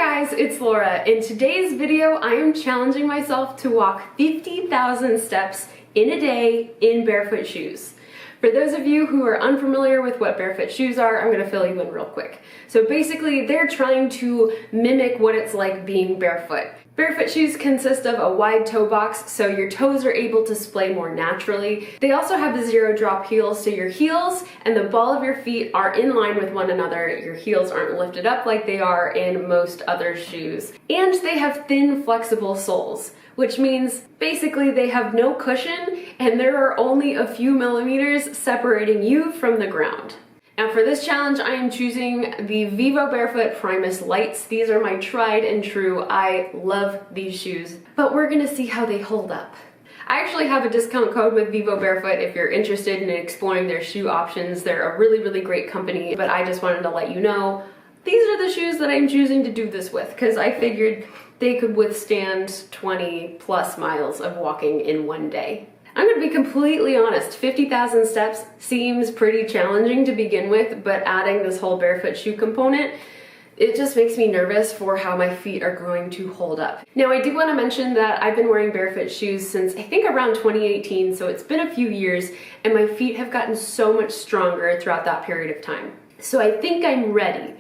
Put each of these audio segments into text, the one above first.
guys, it's Laura. In today's video, I am challenging myself to walk 50,000 steps in a day in barefoot shoes. For those of you who are unfamiliar with what barefoot shoes are, I'm gonna fill you in real quick. So basically, they're trying to mimic what it's like being barefoot. Barefoot shoes consist of a wide toe box, so your toes are able to splay more naturally. They also have the zero drop heels, so your heels and the ball of your feet are in line with one another. Your heels aren't lifted up like they are in most other shoes. And they have thin, flexible soles, which means basically they have no cushion and there are only a few millimeters separating you from the ground. Now for this challenge, I am choosing the Vivobarefoot Primus Lites. These are my tried and true. I love these shoes, but we're gonna see how they hold up. I actually have a discount code with Vivobarefoot if you're interested in exploring their shoe options. They're a really, really great company, but I just wanted to let you know these are the shoes that I'm choosing to do this with because I figured they could withstand 20 plus miles of walking in one day. I'm gonna be completely honest, 50,000 steps seems pretty challenging to begin with, but adding this whole barefoot shoe component, it just makes me nervous for how my feet are going to hold up. Now I do wanna mention that I've been wearing barefoot shoes since I think around 2018, so it's been a few years, and my feet have gotten so much stronger throughout that period of time. So I think I'm ready,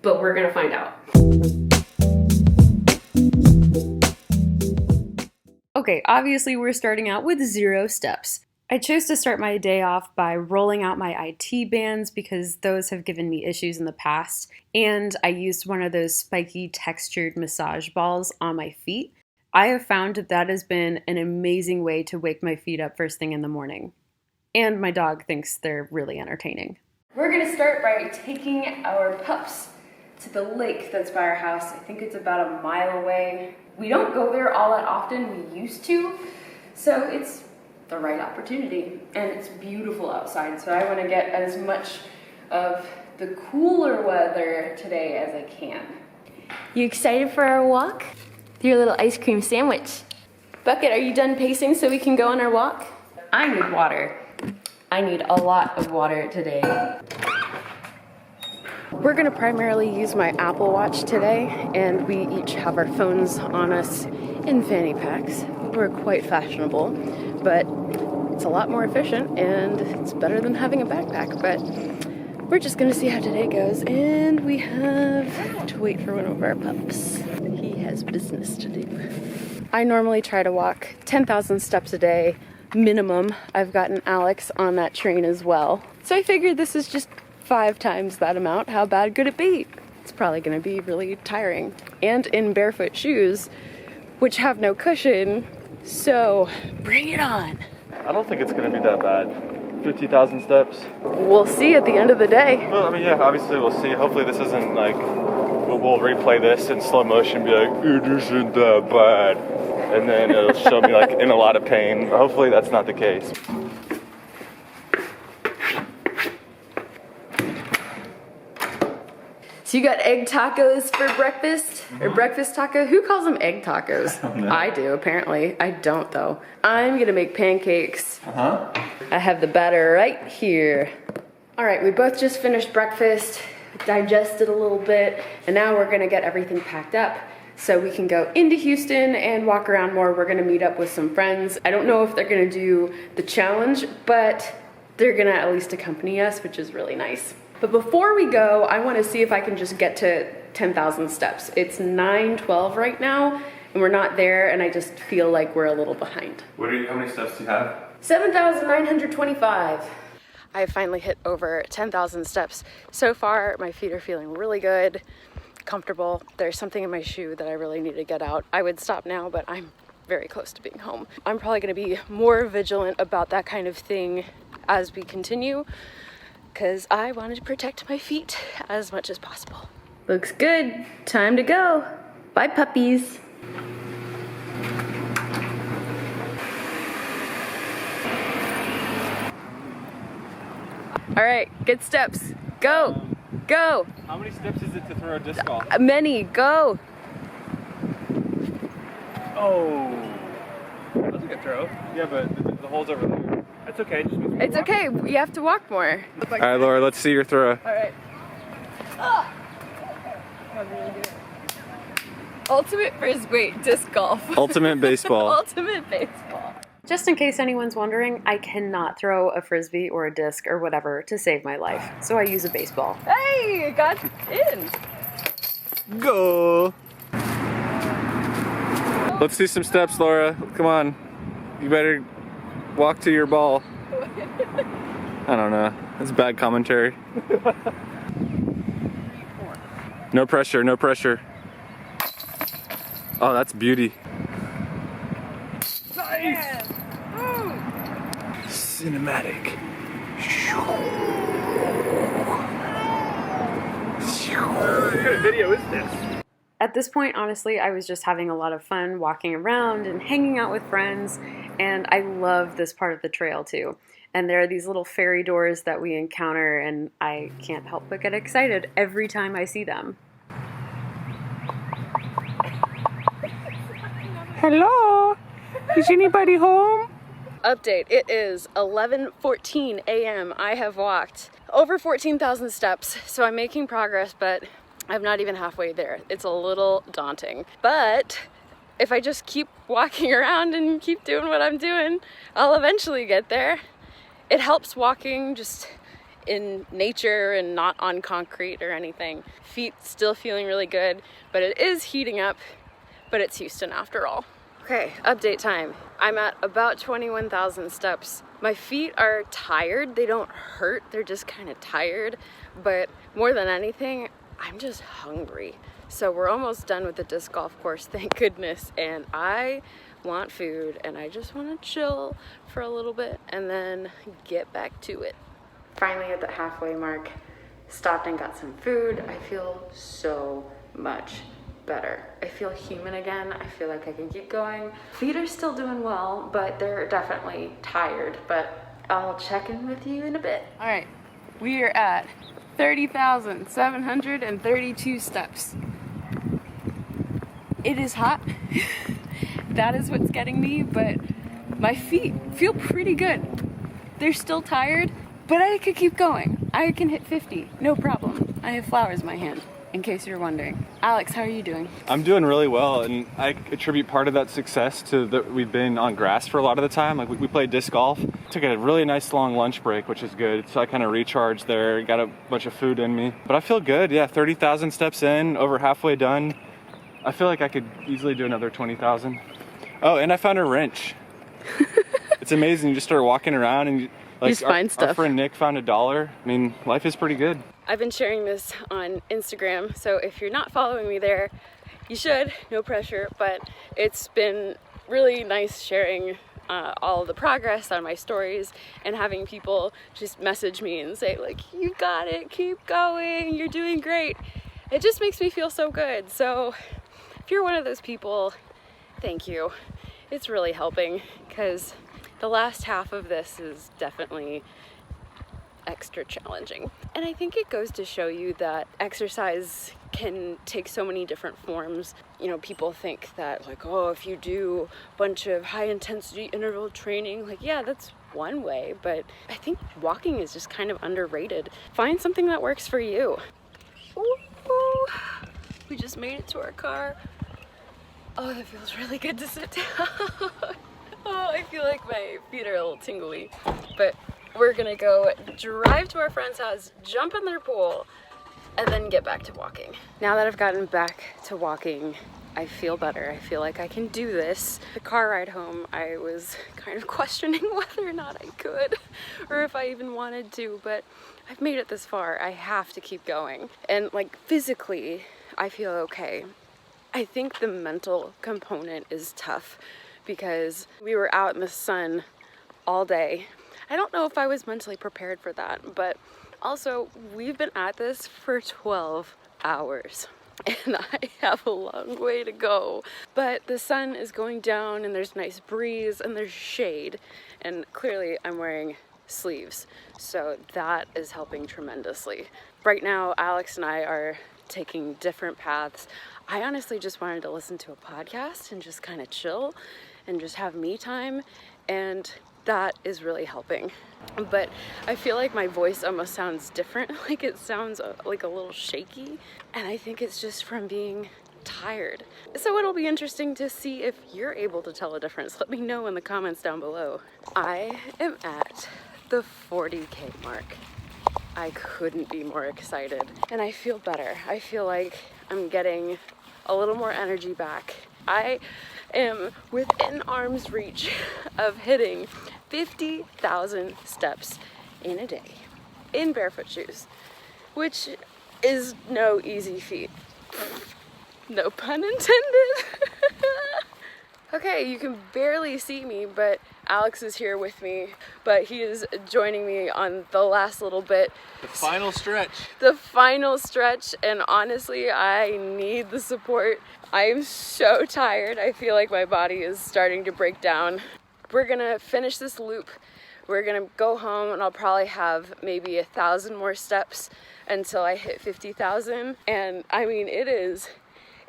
but we're gonna find out. Okay, obviously we're starting out with 0 steps. I chose to start my day off by rolling out my IT bands because those have given me issues in the past, and I used one of those spiky textured massage balls on my feet. I have found that has been an amazing way to wake my feet up first thing in the morning. And my dog thinks they're really entertaining. We're gonna start by taking our pups to the lake that's by our house. I think it's about a mile away. We don't go there all that often, we used to, so it's the right opportunity. And it's beautiful outside, so I want to get as much of the cooler weather today as I can. You excited for our walk? Your little ice cream sandwich. Bucket, are you done pacing so we can go on our walk? I need water. I need a lot of water today. We're gonna primarily use my Apple Watch today, and we each have our phones on us in fanny packs. We're quite fashionable, but it's a lot more efficient and it's better than having a backpack, but we're just gonna see how today goes, and we have to wait for one of our pups. He has business to do. I normally try to walk 10,000 steps a day, minimum. I've gotten Alex on that train as well. So I figured this is just 5 times that amount. How bad could it be? It's probably gonna be really tiring. And in barefoot shoes, which have no cushion, so bring it on. I don't think it's gonna be that bad. 50,000 steps. We'll see at the end of the day. Well, I mean, yeah, obviously we'll see. Hopefully this isn't like, we'll replay this in slow motion, be like, it isn't that bad. And then it'll show me like in a lot of pain. Hopefully that's not the case. So you got egg tacos for breakfast? Or breakfast taco? Who calls them egg tacos? I do, apparently. I don't, though. I'm gonna make pancakes. I have the batter right here. All right, we both just finished breakfast, digested a little bit, and now we're gonna get everything packed up so we can go into Houston and walk around more. We're gonna meet up with some friends. I don't know if they're gonna do the challenge, but they're gonna at least accompany us, which is really nice. But before we go, I want to see if I can just get to 10,000 steps. It's 9:12 right now, and we're not there, and I just feel like we're a little behind. How many steps do you have? 7,925. I finally hit over 10,000 steps. So far, my feet are feeling really good, comfortable. There's something in my shoe that I really need to get out. I would stop now, but I'm very close to being home. I'm probably going to be more vigilant about that kind of thing as we continue, because I wanted to protect my feet as much as possible. Looks good. Time to go. Bye, puppies. All right, good steps. Go, go. How many steps is it to throw a disc golf? Many, go. Oh. That was a good throw. Yeah, but the hole's over there. That's okay. Just it's okay. You have to walk more. All right, Laura, let's see your throw. All right. Oh. That was really good. Ultimate frisbee, disc golf. Ultimate baseball. Ultimate baseball. Just in case anyone's wondering, I cannot throw a frisbee or a disc or whatever to save my life, so I use a baseball. Hey, it got in. Go. Let's see some steps, Laura. Come on. You better walk to your ball. I don't know. That's bad commentary. No pressure, no pressure. Oh, that's beauty. Nice! Cinematic. What kind of video is this? At this point, honestly, I was just having a lot of fun walking around and hanging out with friends, and I love this part of the trail too. And there are these little fairy doors that we encounter, and I can't help but get excited every time I see them. Hello? Is anybody home? Update, it is 11:14 a.m. I have walked over 14,000 steps, so I'm making progress, but I'm not even halfway there. It's a little daunting. But if I just keep walking around and keep doing what I'm doing, I'll eventually get there. It helps walking just in nature and not on concrete or anything. Feet still feeling really good, but it is heating up, but it's Houston after all. Okay, update time. I'm at about 21,000 steps. My feet are tired. They don't hurt, they're just kind of tired. But more than anything, I'm just hungry. So we're almost done with the disc golf course, thank goodness. And I want food and I just want to chill for a little bit and then get back to it. Finally at the halfway mark, stopped and got some food. I feel so much better. I feel human again. I feel like I can keep going. Feet are still doing well, but they're definitely tired, but I'll check in with you in a bit. All right, we are at 30,732 steps. It is hot. That is what's getting me, but my feet feel pretty good. They're still tired, but I could keep going. I can hit 50, no problem. I have flowers in my hand, in case you're wondering. Alex, how are you doing? I'm doing really well, and I attribute part of that success to that we've been on grass for a lot of the time. Like we played disc golf, took a really nice long lunch break, which is good. So I kind of recharged there, got a bunch of food in me. But I feel good, yeah, 30,000 steps in, over halfway done. I feel like I could easily do another 20,000. Oh, and I found a wrench. It's amazing, you just start walking around and you just find stuff. Our friend Nick found $1. I mean, life is pretty good. I've been sharing this on Instagram, so if you're not following me there, you should, no pressure, but it's been really nice sharing all the progress on my stories and having people just message me and say like, you got it, keep going, you're doing great. It just makes me feel so good. So if you're one of those people, thank you. It's really helping because the last half of this is definitely extra challenging. And I think it goes to show you that exercise can take so many different forms. You know, people think that like, oh, if you do a bunch of high intensity interval training, like, yeah, that's one way, but I think walking is just kind of underrated. Find something that works for you. Ooh, we just made it to our car. Oh, that feels really good to sit down. Oh, I feel like my feet are a little tingly, but we're gonna go drive to our friend's house, jump in their pool, and then get back to walking. Now that I've gotten back to walking, I feel better. I feel like I can do this. The car ride home, I was kind of questioning whether or not I could, or if I even wanted to, but I've made it this far. I have to keep going. And like physically, I feel okay. I think the mental component is tough because we were out in the sun all day. I don't know if I was mentally prepared for that, but also we've been at this for 12 hours and I have a long way to go. But the sun is going down and there's nice breeze and there's shade, and clearly I'm wearing sleeves, so that is helping tremendously. Right now, Alex and I are taking different paths. I honestly just wanted to listen to a podcast and just kind of chill and just have me time, and that is really helping. But I feel like my voice almost sounds different, like it sounds like a little shaky, and I think it's just from being tired. So it'll be interesting to see if you're able to tell a difference. Let me know in the comments down below. I am at the 40K mark. I couldn't be more excited. And I feel better. I feel like I'm getting a little more energy back. I am within arm's reach of hitting 50,000 steps in a day in barefoot shoes, which is no easy feat. No pun intended. Okay, you can barely see me, but Alex is here with me, but he is joining me on the last little bit. The final stretch. The final stretch, and honestly, I need the support. I am so tired. I feel like my body is starting to break down. We're gonna finish this loop. We're gonna go home, and I'll probably have maybe 1,000 more steps until I hit 50,000. And I mean, it is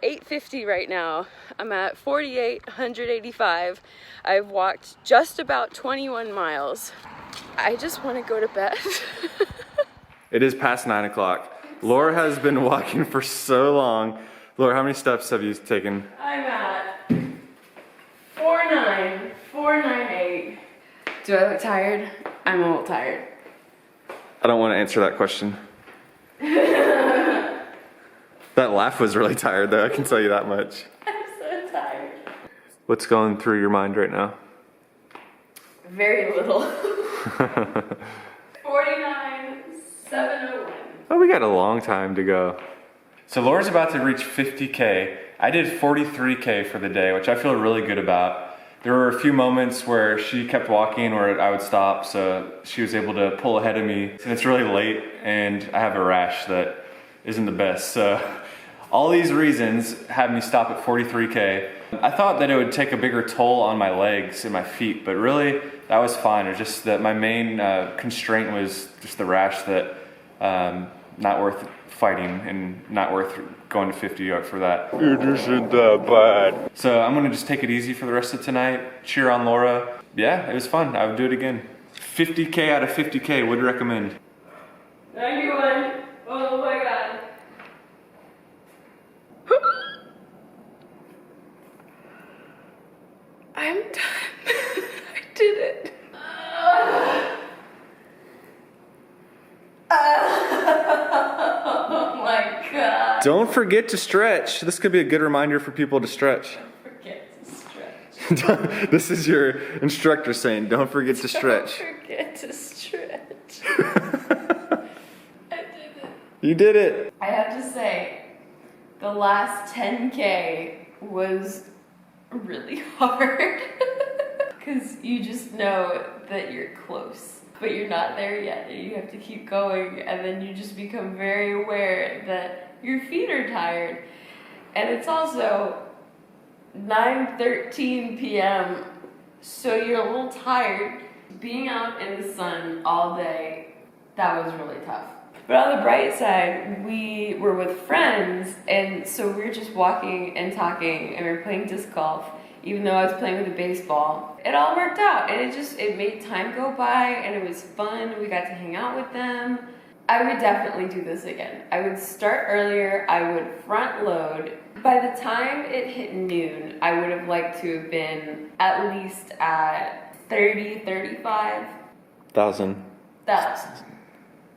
8:50 right now. I'm at 4,885. I've walked just about 21 miles. I just want to go to bed. It is past 9 o'clock. Laura has been walking for so long. Laura, how many steps have you taken? I'm at 498. Do I look tired? I'm a little tired. I don't want to answer that question. That laugh was really tired though, I can tell you that much. I'm so tired. What's going through your mind right now? Very little. 49,701. Oh, we got a long time to go. So Laura's about to reach 50K. I did 43K for the day, which I feel really good about. There were a few moments where she kept walking or I would stop, so she was able to pull ahead of me. And it's really late and I have a rash that isn't the best. So all these reasons have me stop at 43K. I thought that it would take a bigger toll on my legs and my feet, but really that was fine. It was just that my main constraint was just the rash that not worth fighting and not worth going to 50 for that. It isn't that bad. So I'm gonna just take it easy for the rest of tonight. Cheer on Laura. Yeah, it was fun. I would do it again. 50K out of 50K, would recommend. 91. Oh my god. I'm done. I did it. Oh my god. Don't forget to stretch. This could be a good reminder for people to stretch. Forget to stretch. This is your instructor saying, don't forget to stretch. Don't forget to stretch. I did it. You did it. I have to say, the last 10K was really hard. Because you just know that you're close, but you're not there yet. And you have to keep going, and then you just become very aware that your feet are tired. And it's also 9:13 p.m., so you're a little tired. Being out in the sun all day, that was really tough. But on the bright side, we were with friends, and so we were just walking and talking, and we were playing disc golf, even though I was playing with a baseball. It all worked out, and it made time go by, and it was fun. We got to hang out with them. I would definitely do this again. I would start earlier, I would front load. By the time it hit noon, I would have liked to have been at least at 35,000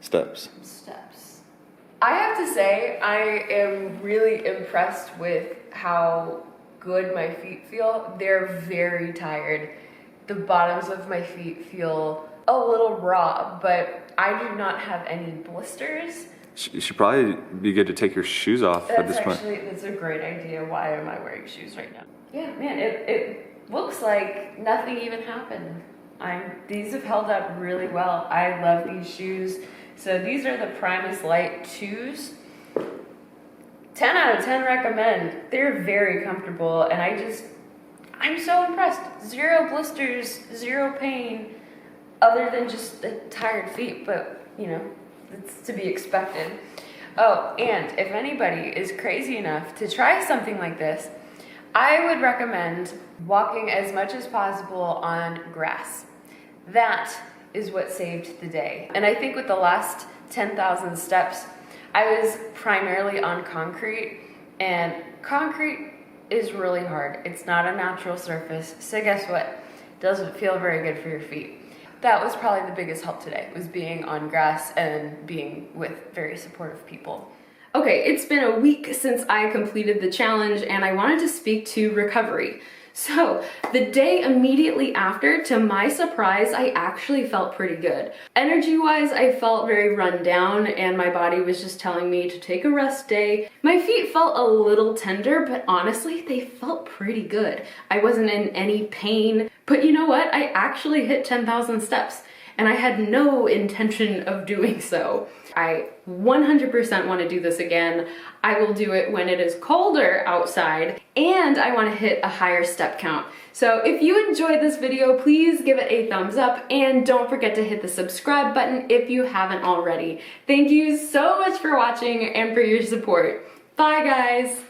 Steps. I have to say, I am really impressed with how good my feet feel. They're very tired. The bottoms of my feet feel a little raw, but I do not have any blisters. You should probably be good to take your shoes off at this point. That's a great idea. Why am I wearing shoes right now? Yeah, man, it looks like nothing even happened. These have held up really well. I love these shoes. So these are the Primus Lite 2s. 10 out of 10 recommend. They're very comfortable, and I'm so impressed. 0 blisters, 0 pain, other than just the tired feet, but you know, it's to be expected. Oh, and if anybody is crazy enough to try something like this, I would recommend walking as much as possible on grass. That is what saved the day. And I think with the last 10,000 steps, I was primarily on concrete, And concrete is really hard. It's not a natural surface, so guess what? It doesn't feel very good for your feet. That was probably the biggest help today, was being on grass and being with very supportive people. Okay, it's been a week since I completed the challenge and I wanted to speak to recovery. So, the day immediately after, to my surprise, I actually felt pretty good. Energy-wise, I felt very run down and my body was just telling me to take a rest day. My feet felt a little tender, but honestly, they felt pretty good. I wasn't in any pain, but you know what? I actually hit 10,000 steps and I had no intention of doing so. I 100% want to do this again. I will do it when it is colder outside, and I want to hit a higher step count. So if you enjoyed this video, please give it a thumbs up and don't forget to hit the subscribe button if you haven't already. Thank you so much for watching and for your support. Bye guys!